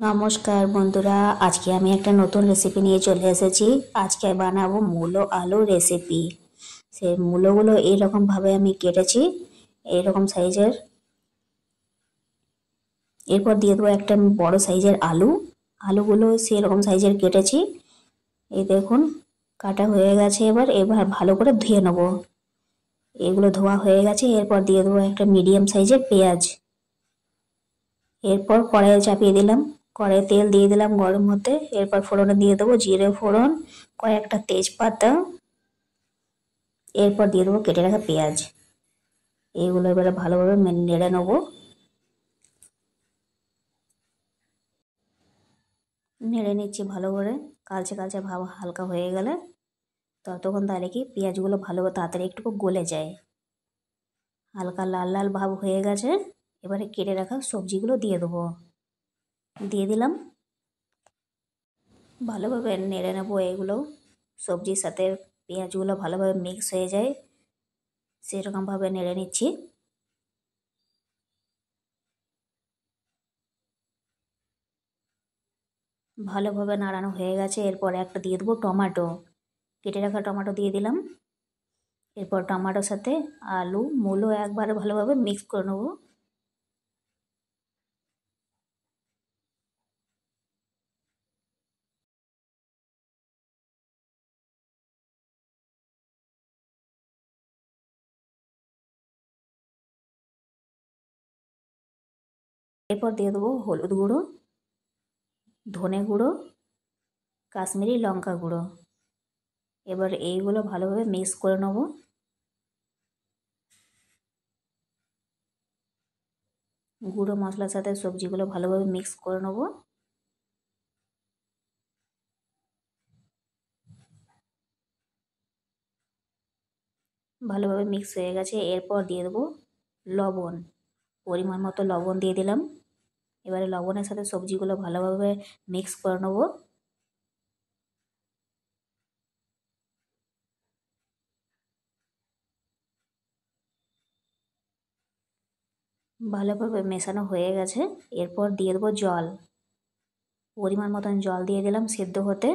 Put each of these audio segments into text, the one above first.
নমস্কার বন্ধুরা, আজকে আমি একটা নতুন রেসিপি নিয়ে চলে এসেছি। আজকে বানাবো মূলো আলু রেসিপি। সেই মূলোগুলো এইরকমভাবে আমি কেটেছি, এইরকম সাইজের। এরপর দিয়ে দেবো একটা বড় সাইজের আলুগুলো সেরকম সাইজের কেটেছি। এই দেখুন কাটা হয়ে গেছে। এবার ভালো করে ধুয়ে নেবো। এগুলো ধোয়া হয়ে গেছে। এরপর দিয়ে দেবো একটা মিডিয়াম সাইজের পেঁয়াজ। এরপর কড়াইয়ে চাপিয়ে দিলাম, কড়াইয়ে তেল দিয়ে দিলাম গরম হতে। এরপর ফোড়নে দিয়ে দেবো জিরে ফোড়ন, কয়েকটা তেজপাতা। এরপর দিয়ে দেবো কেটে রাখা পেঁয়াজ। এইগুলো এবারে ভালোভাবে নেড়ে নেবো। নেড়ে নিচ্ছি ভালো করে, কালচে কালচে ভাব হালকা হয়ে গেলে ততক্ষণ তাহলে কি পেঁয়াজগুলো ভালো তাড়াতাড়ি একটু গলে যায়। হালকা লাল লাল ভাব হয়ে গেছে। এবারে কেটে রাখা সবজিগুলো দিয়ে দেবো। দিয়ে দিলাম, ভালোভাবে নেড়ে নেবো। এগুলো সবজির সাথে পেঁয়াজগুলো ভালোভাবে মিক্স হয়ে যায় সেরকমভাবে নেড়ে নিচ্ছি। ভালোভাবে নাড়ানো হয়ে গেছে। এরপর একটা দিয়ে দেবো টমেটো, কেটে রাখা টমেটো দিয়ে দিলাম। এরপর টমেটোর সাথে আলু মূলো একবারে ভালোভাবে মিক্স করে নেবো। এরপর দিয়ে দেবো হলুদ গুঁড়ো, ধনে গুঁড়ো, কাশ্মীরি লঙ্কা গুঁড়ো। এবার এইগুলো ভালোভাবে মিক্স করে নেবো। গুঁড়ো মশলার সাথে সবজিগুলো ভালোভাবে মিক্স করে নেবো। ভালোভাবে মিক্স হয়ে গেছে। এরপর দিয়ে দেবো লবণ, পরিমাণ মতো লবণ দিয়ে দিলাম। এবারে লবণের সাথে সবজিগুলো ভালোভাবে মিক্স করে নেবো। ভালোভাবে মেশানো হয়ে গেছে। এরপর দিয়ে দেবো জল, পরিমাণ মতন জল দিয়ে দিলাম সেদ্ধ হতে।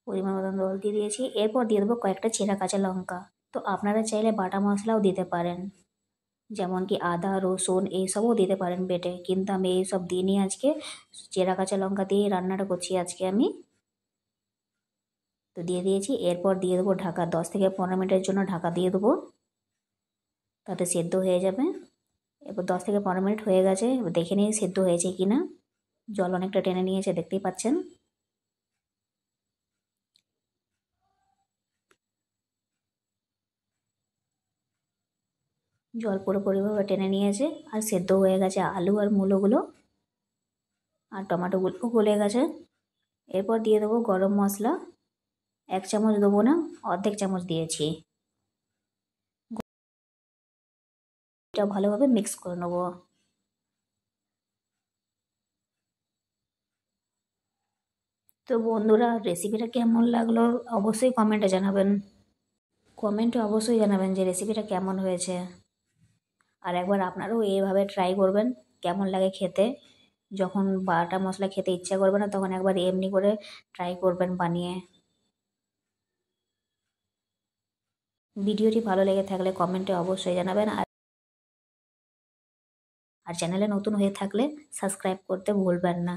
পরিমাণ মতন জল দিয়ে দিয়েছি। এরপর দিয়ে দেবো কয়েকটা চেরা কাঁচা লঙ্কা। তো আপনারা চাইলে বাটা মশলাও দিতে পারেন, যেমন কি আদা রসুন এইসবও দিতে পারেন বেটে, কিন্তু আমি এইসব দিইনি আজকে। চেরা কাঁচা লঙ্কা দিয়ে রান্নাটা করছি আজকে আমি। তো দিয়ে দিয়েছি। এরপর দিয়ে দেবো ঢাকা, 10 থেকে 15 মিনিটের জন্য ঢাকা দিয়ে দেবো, তাতে সেদ্ধ হয়ে যাবে। এরপর 10 থেকে 15 মিনিট হয়ে গেছে। এবার দেখে নিয়ে সেদ্ধ হয়েছে কি না। জল অনেকটা টেনে নিয়েছে, দেখতেই পাচ্ছেন। জল পুরোপুরিভাবে টেনে নিয়েছে আর সেদ্ধ হয়ে গেছে আলু আর মূলোগুলো, আর টমেটোগুলো গলে গেছে। এরপর দিয়ে দেবো গরম মশলা, 1 চামচ দেবো না, অর্ধেক চামচ দিয়েছি। এটা ভালোভাবে মিক্স করে নেবো। তো বন্ধুরা, রেসিপিটা কেমন লাগলো অবশ্যই কমেন্টে জানাবেন। কমেন্টে অবশ্যই জানাবেন যে রেসিপিটা কেমন হয়েছে। আর একবার আপনারাও এইভাবে ট্রাই করবেন, কেমন লাগে খেতে। যখন বাটা মশলা খেতে ইচ্ছা করবে না তখন একবার এমনি করে ট্রাই করবেন বানিয়ে। ভিডিওটি ভালো লেগে থাকলে কমেন্টে অবশ্যই জানাবেন। আর চ্যানেলে নতুন হয়ে থাকলে সাবস্ক্রাইব করতে ভুলবেন না।